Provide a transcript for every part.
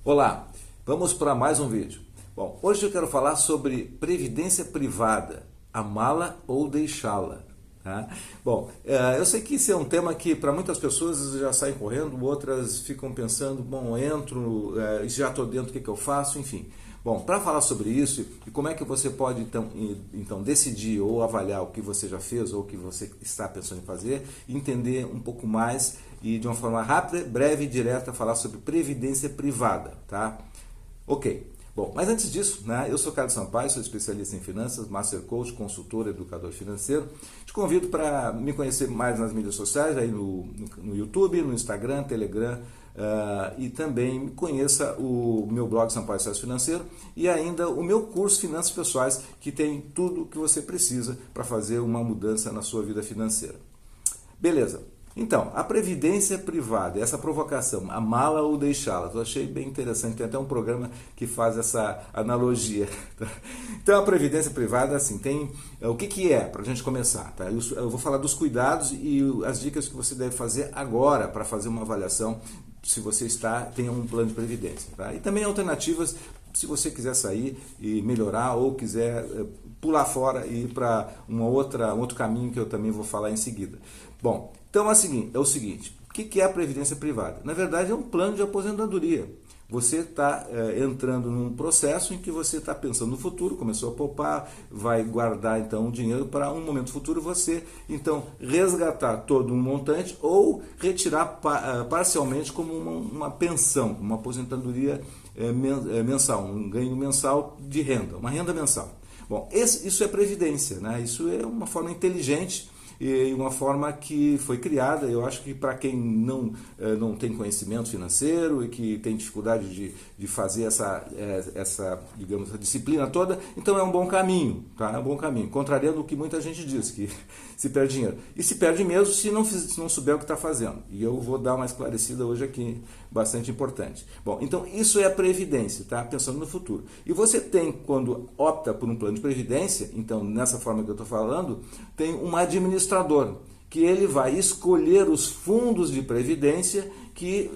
Olá, vamos para mais um vídeo. Bom, hoje eu quero falar sobre previdência privada, amá-la ou deixá-la. Tá? Bom, eu sei que esse é um tema que para muitas pessoas já saem correndo, outras ficam pensando, bom, entro, já estou dentro, o que eu faço, enfim. Bom, para falar sobre isso e como é que você pode então decidir ou avaliar o que você já fez ou o que você está pensando em fazer, entender um pouco mais e de uma forma rápida, breve e direta falar sobre previdência privada, tá? Ok. Bom, mas antes disso, né, eu sou Carlos Sampaio, sou especialista em finanças, Master Coach, consultor, educador financeiro. Te convido para me conhecer mais nas mídias sociais, aí no YouTube, no Instagram, Telegram, e também conheça o meu blog Sampaio Sucesso Financeiro e ainda o meu curso Finanças Pessoais, que tem tudo o que você precisa para fazer uma mudança na sua vida financeira. Beleza. Então, a previdência privada, essa provocação, amá-la ou deixá-la, eu achei bem interessante, tem até um programa que faz essa analogia. Tá? Então, a previdência privada, assim, tem o que é, para a gente começar. Tá? Eu vou falar dos cuidados e as dicas que você deve fazer agora para fazer uma avaliação se você tem um plano de previdência. Tá? E também alternativas, se você quiser sair e melhorar ou quiser pular fora e ir para um outro caminho que eu também vou falar em seguida. Bom, então é o seguinte, o que é a previdência privada? Na verdade é um plano de aposentadoria. Você está entrando num processo em que você está pensando no futuro, começou a poupar, vai guardar então o dinheiro para um momento futuro você então resgatar todo um montante ou retirar parcialmente como uma pensão, uma aposentadoria mensal, um ganho mensal de renda, uma renda mensal. Bom, isso é previdência, né? Isso é uma forma inteligente e uma forma que foi criada, eu acho que para quem não tem conhecimento financeiro e que tem dificuldade de fazer essa digamos, essa disciplina toda, então é um bom caminho, tá? É um bom caminho, contrariando o que muita gente diz, que se perde dinheiro. E se perde mesmo se não souber o que está fazendo. E eu vou dar uma esclarecida hoje aqui, bastante importante. Bom, então isso é a previdência, tá? Pensando no futuro. E você tem, quando opta por um plano de previdência, então nessa forma que eu estou falando, tem um administrador, que ele vai escolher os fundos de previdência que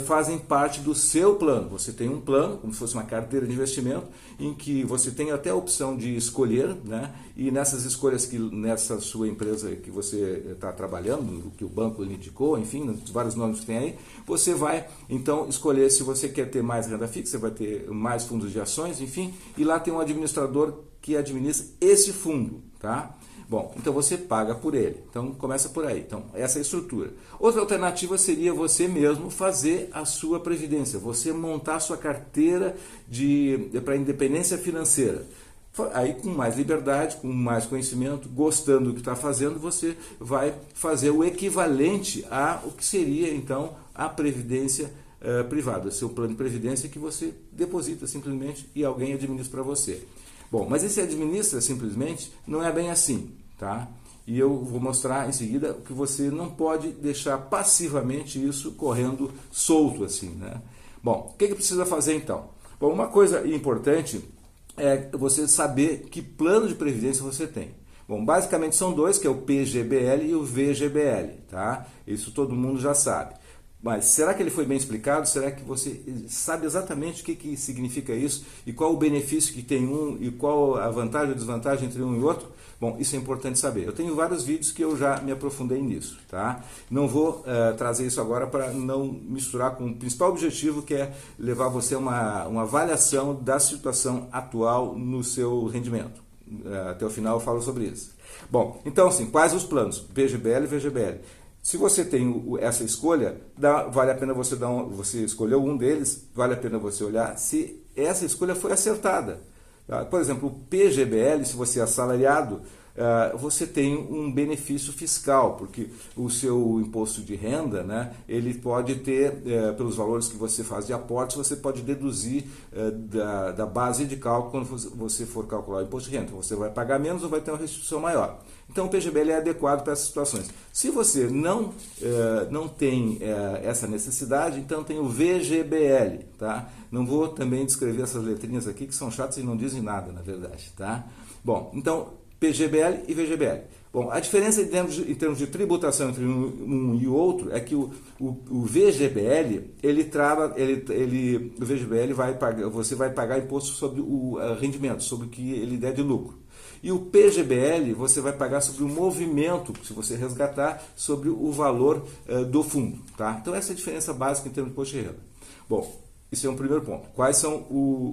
fazem parte do seu plano. Você tem um plano, como se fosse uma carteira de investimento, em que você tem até a opção de escolher, né? E nessas escolhas que nessa sua empresa que você está trabalhando, que o banco lhe indicou, enfim, vários nomes que tem aí, você vai então escolher se você quer ter mais renda fixa, você vai ter mais fundos de ações, enfim, e lá tem um administrador que administra esse fundo, tá? Bom, então você paga por ele. Então começa por aí. Então essa é a estrutura. Outra alternativa seria você mesmo fazer a sua previdência, você montar a sua carteira para independência financeira. Aí com mais liberdade, com mais conhecimento, gostando do que está fazendo, você vai fazer o equivalente a o que seria então a previdência privada, o seu plano de previdência que você deposita simplesmente e alguém administra para você. Bom, mas esse administra simplesmente não é bem assim, tá? E eu vou mostrar em seguida que você não pode deixar passivamente isso correndo solto assim, né? Bom, o que precisa fazer então? Bom, uma coisa importante é você saber que plano de previdência você tem. Bom, basicamente são dois, que é o PGBL e o VGBL, tá? Isso todo mundo já sabe. Mas será que ele foi bem explicado? Será que você sabe exatamente o que significa isso? E qual o benefício que tem um e qual a vantagem ou desvantagem entre um e outro? Bom, isso é importante saber. Eu tenho vários vídeos que eu já me aprofundei nisso, tá? Não vou trazer isso agora para não misturar com o principal objetivo, que é levar você a uma avaliação da situação atual no seu rendimento. Até o final eu falo sobre isso. Bom, então assim, quais os planos? PGBL e VGBL. Se você tem essa escolha, vale a pena você escolheu um deles, vale a pena você olhar se essa escolha foi acertada. Tá? Por exemplo, o PGBL, se você é assalariado, você tem um benefício fiscal, porque o seu imposto de renda, né, ele pode ter, pelos valores que você faz de aportes, você pode deduzir da base de cálculo quando você for calcular o imposto de renda. Então, você vai pagar menos ou vai ter uma restituição maior. Então o PGBL é adequado para essas situações. Se você não tem essa necessidade, então tem o VGBL. Tá? Não vou também descrever essas letrinhas aqui que são chatas e não dizem nada, na verdade. Tá? Bom, então PGBL e VGBL. Bom, a diferença em termos de tributação entre um e o outro é que o VGBL, o VGBL você vai pagar imposto sobre o rendimento, sobre o que ele der de lucro. E o PGBL você vai pagar sobre o movimento, se você resgatar, sobre o valor do fundo. Tá? Então essa é a diferença básica em termos de imposto de renda. Bom, isso é um primeiro ponto. Quais são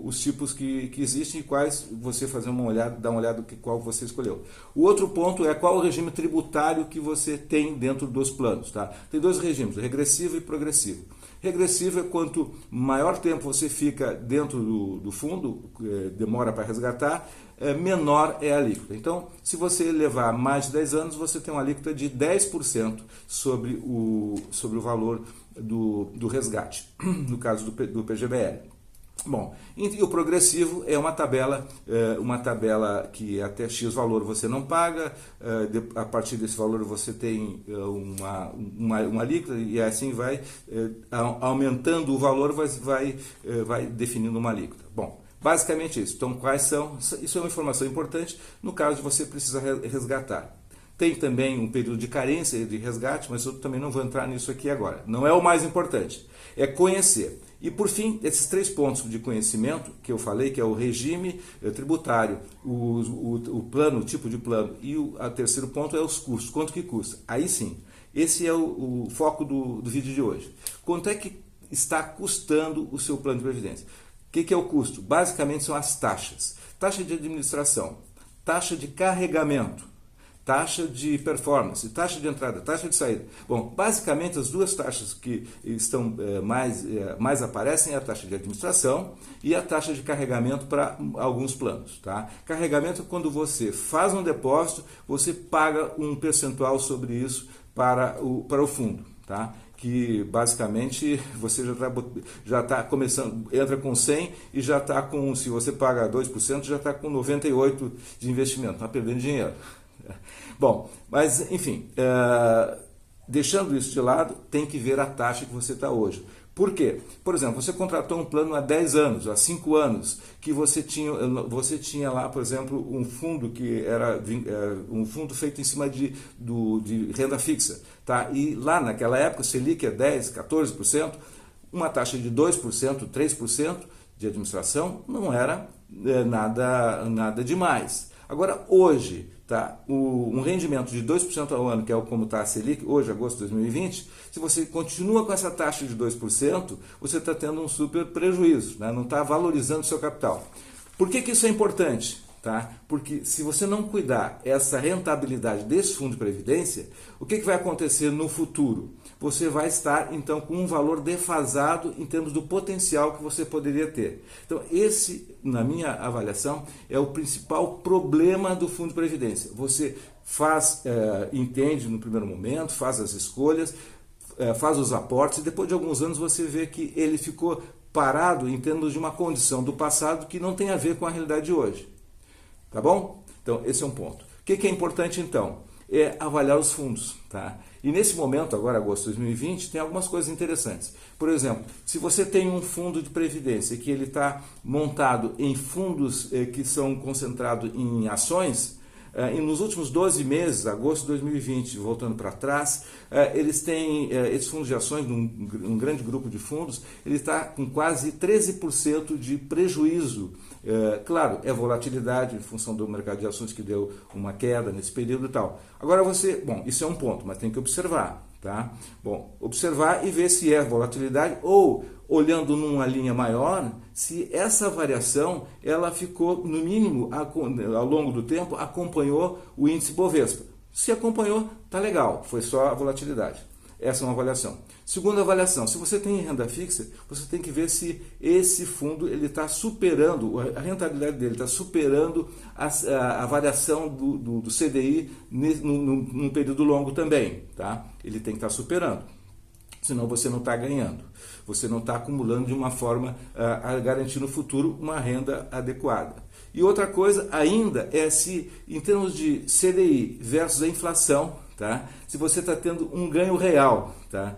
os tipos que existem e quais você fazer uma olhada, dar uma olhada qual você escolheu. O outro ponto é qual o regime tributário que você tem dentro dos planos. Tá? Tem dois regimes, regressivo e progressivo. Regressivo é quanto maior tempo você fica dentro do fundo, demora para resgatar, menor é a alíquota. Então, se você levar mais de 10 anos, você tem uma alíquota de 10% sobre o valor do resgate, no caso do PGBL. Bom, e o progressivo é uma tabela que até X valor você não paga, a partir desse valor você tem uma alíquota e assim vai, aumentando o valor, vai definindo uma alíquota. Bom, basicamente isso. Então, quais são? Isso é uma informação importante no caso de você precisar resgatar. Tem também um período de carência de resgate, mas eu também não vou entrar nisso aqui agora. Não é o mais importante, é conhecer. E por fim, esses 3 pontos de conhecimento que eu falei, que é o regime tributário, o plano, o tipo de plano, e o terceiro ponto é os custos, quanto que custa. Aí sim, esse é o foco do vídeo de hoje. Quanto é que está custando o seu plano de previdência? O que é o custo? Basicamente são as taxas. Taxa de administração, taxa de carregamento, taxa de performance, taxa de entrada, taxa de saída. Bom, basicamente as duas taxas que estão mais aparecem é a taxa de administração e a taxa de carregamento para alguns planos. Tá? Carregamento é quando você faz um depósito, você paga um percentual sobre isso para o fundo. Tá? Que basicamente você já está começando, entra com 100 e já está com, se você paga 2%, já está com 98 de investimento, está perdendo dinheiro. Bom, mas enfim, deixando isso de lado, tem que ver a taxa que você está hoje. Por quê? Por exemplo, você contratou um plano há 10 anos, há 5 anos, que você tinha lá, por exemplo, um fundo que era um fundo feito em cima de renda fixa. Tá? E lá naquela época, Selic é 10%, 14%, uma taxa de 2%, 3% de administração não era nada demais. Agora, hoje, tá, um rendimento de 2% ao ano, que é como está a Selic, hoje, agosto de 2020, se você continua com essa taxa de 2%, você está tendo um super prejuízo, né? Não está valorizando o seu capital. Por que isso é importante? Tá? Porque se você não cuidar essa rentabilidade desse fundo de previdência, o que vai acontecer no futuro? Você vai estar, então, com um valor defasado em termos do potencial que você poderia ter. Então, esse, na minha avaliação, é o principal problema do fundo de previdência. Você entende no primeiro momento, faz as escolhas, faz os aportes, e depois de alguns anos você vê que ele ficou parado em termos de uma condição do passado que não tem a ver com a realidade de hoje. Tá bom? Então, esse é um ponto. O que é importante, então? É avaliar os fundos. Tá? E nesse momento, agora, agosto de 2020, tem algumas coisas interessantes. Por exemplo, se você tem um fundo de previdência que ele está montado em fundos que são concentrados em ações, e nos últimos 12 meses, agosto de 2020, voltando para trás, eles têm, esses fundos de ações, um grande grupo de fundos, ele está com quase 13% de prejuízo. Claro, é volatilidade em função do mercado de ações que deu uma queda nesse período e tal. Agora bom, isso é um ponto, mas tem que observar. Tá? Bom, observar e ver se é volatilidade ou, olhando numa linha maior, se essa variação ela ficou, no mínimo, ao longo do tempo, acompanhou o índice Bovespa. Se acompanhou, tá legal, foi só a volatilidade. Essa é uma avaliação. Segunda avaliação, se você tem renda fixa, você tem que ver se esse fundo está superando, a rentabilidade dele está superando a variação do CDI num período longo também. Tá? Ele tem que estar superando, senão você não está ganhando. Você não está acumulando de uma forma a garantir no futuro uma renda adequada. E outra coisa ainda é se, em termos de CDI versus a inflação, tá? Se você está tendo um ganho real, tá?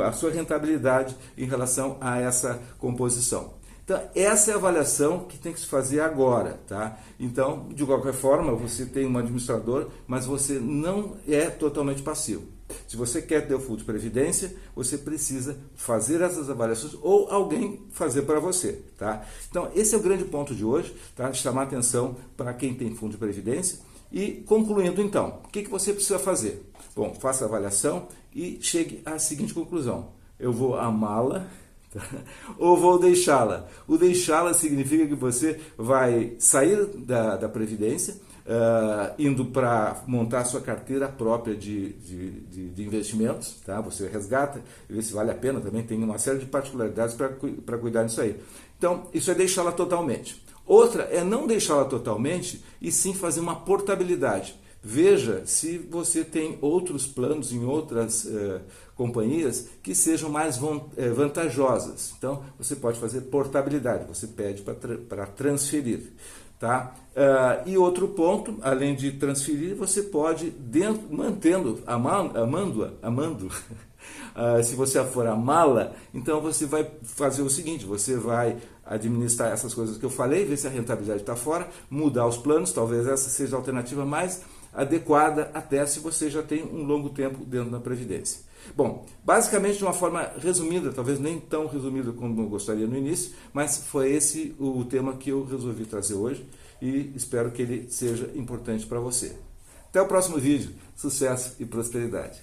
A sua rentabilidade em relação a essa composição. Então, essa é a avaliação que tem que se fazer agora, tá? Então, de qualquer forma, você tem um administrador, mas você não é totalmente passivo. Se você quer ter o fundo de previdência, você precisa fazer essas avaliações ou alguém fazer para você, tá? Então, esse é o grande ponto de hoje, tá? Chamar atenção para quem tem fundo de previdência. E concluindo então, o que você precisa fazer? Bom, faça a avaliação e chegue à seguinte conclusão: eu vou amá-la, tá? Ou vou deixá-la. O deixá-la significa que você vai sair da Previdência, indo para montar a sua carteira própria de investimentos, tá? Você resgata, vê se vale a pena, também tem uma série de particularidades para cuidar disso aí. Então, isso é deixá-la totalmente. Outra é não deixá-la totalmente e sim fazer uma portabilidade. Veja se você tem outros planos em outras companhias que sejam mais vantajosas. Então, você pode fazer portabilidade, você pede para transferir. Tá? E outro ponto, além de transferir, você pode, amando, se você for amá-la, então você vai fazer o seguinte: você vai administrar essas coisas que eu falei, ver se a rentabilidade está fora, mudar os planos, talvez essa seja a alternativa mais adequada, até se você já tem um longo tempo dentro da Previdência. Bom, basicamente de uma forma resumida, talvez nem tão resumida como eu gostaria no início, mas foi esse o tema que eu resolvi trazer hoje e espero que ele seja importante para você. Até o próximo vídeo. Sucesso e prosperidade!